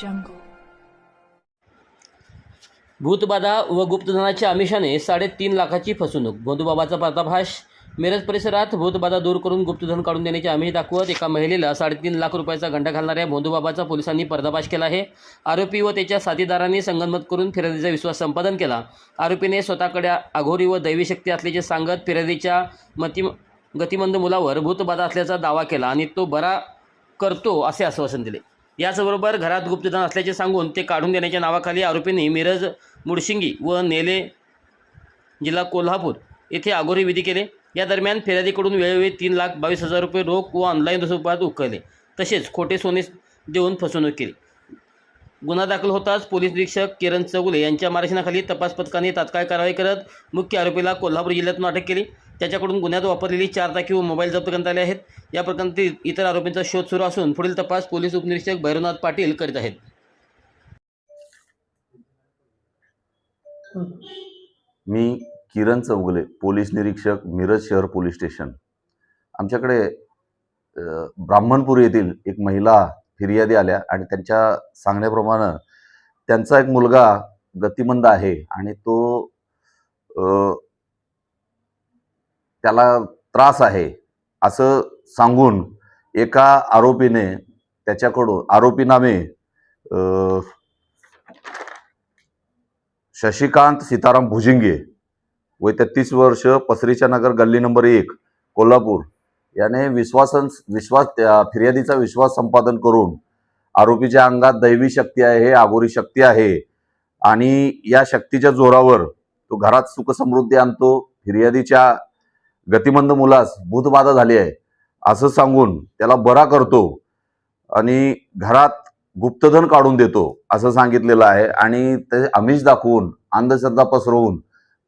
jungle. भूतबाधा व गुप्तधनाच्या आमिषाने 3.5 लाखाची फसवणूक. भोंदूबाबाचा पर्दाफाश. मिरज परिसरात भूतबाधा दूर करून गुप्तधन काढून देण्याचे आमिष दाखवत एका महिलेला 3.5 लाख रुपयाचा गंडा घालणाऱ्या भोंदूबाबाचा पोलिसांनी पर्दाफाश केला आहे. आरोपी व त्याच्या साथीदारांनी संगनमत करून फिर्यादीचा विश्वास संपादन केला. आरोपीने स्वतःकडे अघोरी व दैवी शक्ती असल्याचे सांगत फिर्यादीच्या गतिमंद मुलावर भूतबाधा असल्याचा दावा केला आणि तो बरा करतो असे आश्वासन दिले. याचबरोबर घरात गुप्तधन असल्याचे सांगून ते काढून देण्याच्या नावाखाली आरोपींनी मिरज, मुडशिंगी व नेले जिल्हा कोल्हापूर येथे अघोरी विधी केले. या दरम्यान फिर्यादीकडून वेळोवेळी 3,22,000 रुपये रोख व ऑनलाईन स्वरूपात उकळले. तसेच खोटे सोने देऊन फसवणूक केली. गुन्हा दाखल होताच पोलीस निरीक्षक किरण चौगुले यांच्या मार्गदर्शनाखाली तपास पथकाने तात्काळ कारवाई करत मुख्य आरोपीला कोल्हापूर जिल्ह्यातून अटक केली. त्याच्याकडून गुन्ह्यात वापरलेली 4 चाकी व मोबाईल जप्त करण्यात आले आहेत. या प्रकरणातील इतर आरोपींचा शोध सुरू असून पुढील तपास पोलीस उपनिरीक्षक भैरवनाथ पाटील करीत आहेत. मी किरण चौगुले, पोलीस निरीक्षक, मिरज शहर पोलीस स्टेशन. आमच्याकडे ब्राह्मणपूर येथील एक महिला फिर्यादी आल्या आणि त्यांच्या सांगण्याप्रमाणे त्यांचा एक मुलगा गतिमंद आहे आणि तो त्याला त्रास आहे असं सांगून एका आरोपीने त्याच्याकडून आरोपी नामे शशिकांत सीताराम भुजिंगे, वय 33 वर्ष, पसरीच्या नगर, गल्ली नंबर 1, कोल्हापूर, याने फिर्यादीचा विश्वास संपादन करून आरोपीच्या अंगात दैवी शक्ती आहे, अघोरी शक्ती आहे आणि या शक्तीच्या जोरावर तो घरात सुखसमृद्धी आणतो. फिर्यादीच्या गतिमंद मुलास भूतबाधा झाली आहे असं सांगून त्याला बरा करतो आणि घरात गुप्तधन काढून देतो असं सांगितलेलं आहे. आणि ते आमिष दाखवून, अंधश्रद्धा पसरवून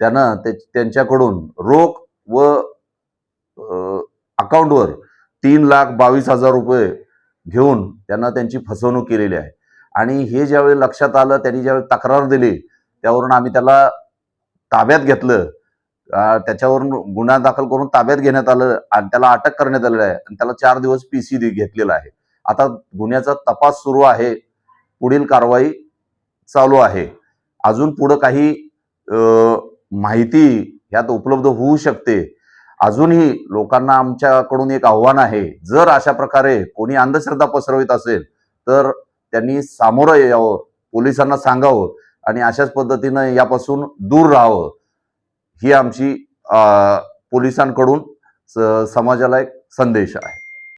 त्यानं त्यांच्याकडून रोख व अकाउंटवर 3,22,000 रुपये घेऊन त्यांना त्यांची फसवणूक केलेली आहे. आणि हे ज्यावेळी लक्षात आलं, त्यांनी ज्यावेळी तक्रार दिली, त्यावरून आम्ही त्याला ताब्यात घेतलं. त्याच्यावरून गुन्हा दाखल करून ताब्यात घेण्यात आलं आणि त्याला अटक करण्यात आलेलं आहे आणि त्याला 4 दिवस PC घेतलेला आहे. आता गुन्ह्याचा तपास सुरू आहे, पुढील कारवाई चालू आहे. अजून पुढं काही माहिती ह्यात उपलब्ध होऊ शकते. अजूनही लोकांना आमच्याकडून एक आव्हान आहे, जर अशा प्रकारे कोणी अंधश्रद्धा पसरवित असेल तर त्यांनी सामोरं यावं, पोलिसांना सांगावं आणि अशाच पद्धतीनं यापासून दूर राहावं. ही आमची पोलिसांकडून समाजाला एक संदेश आहे.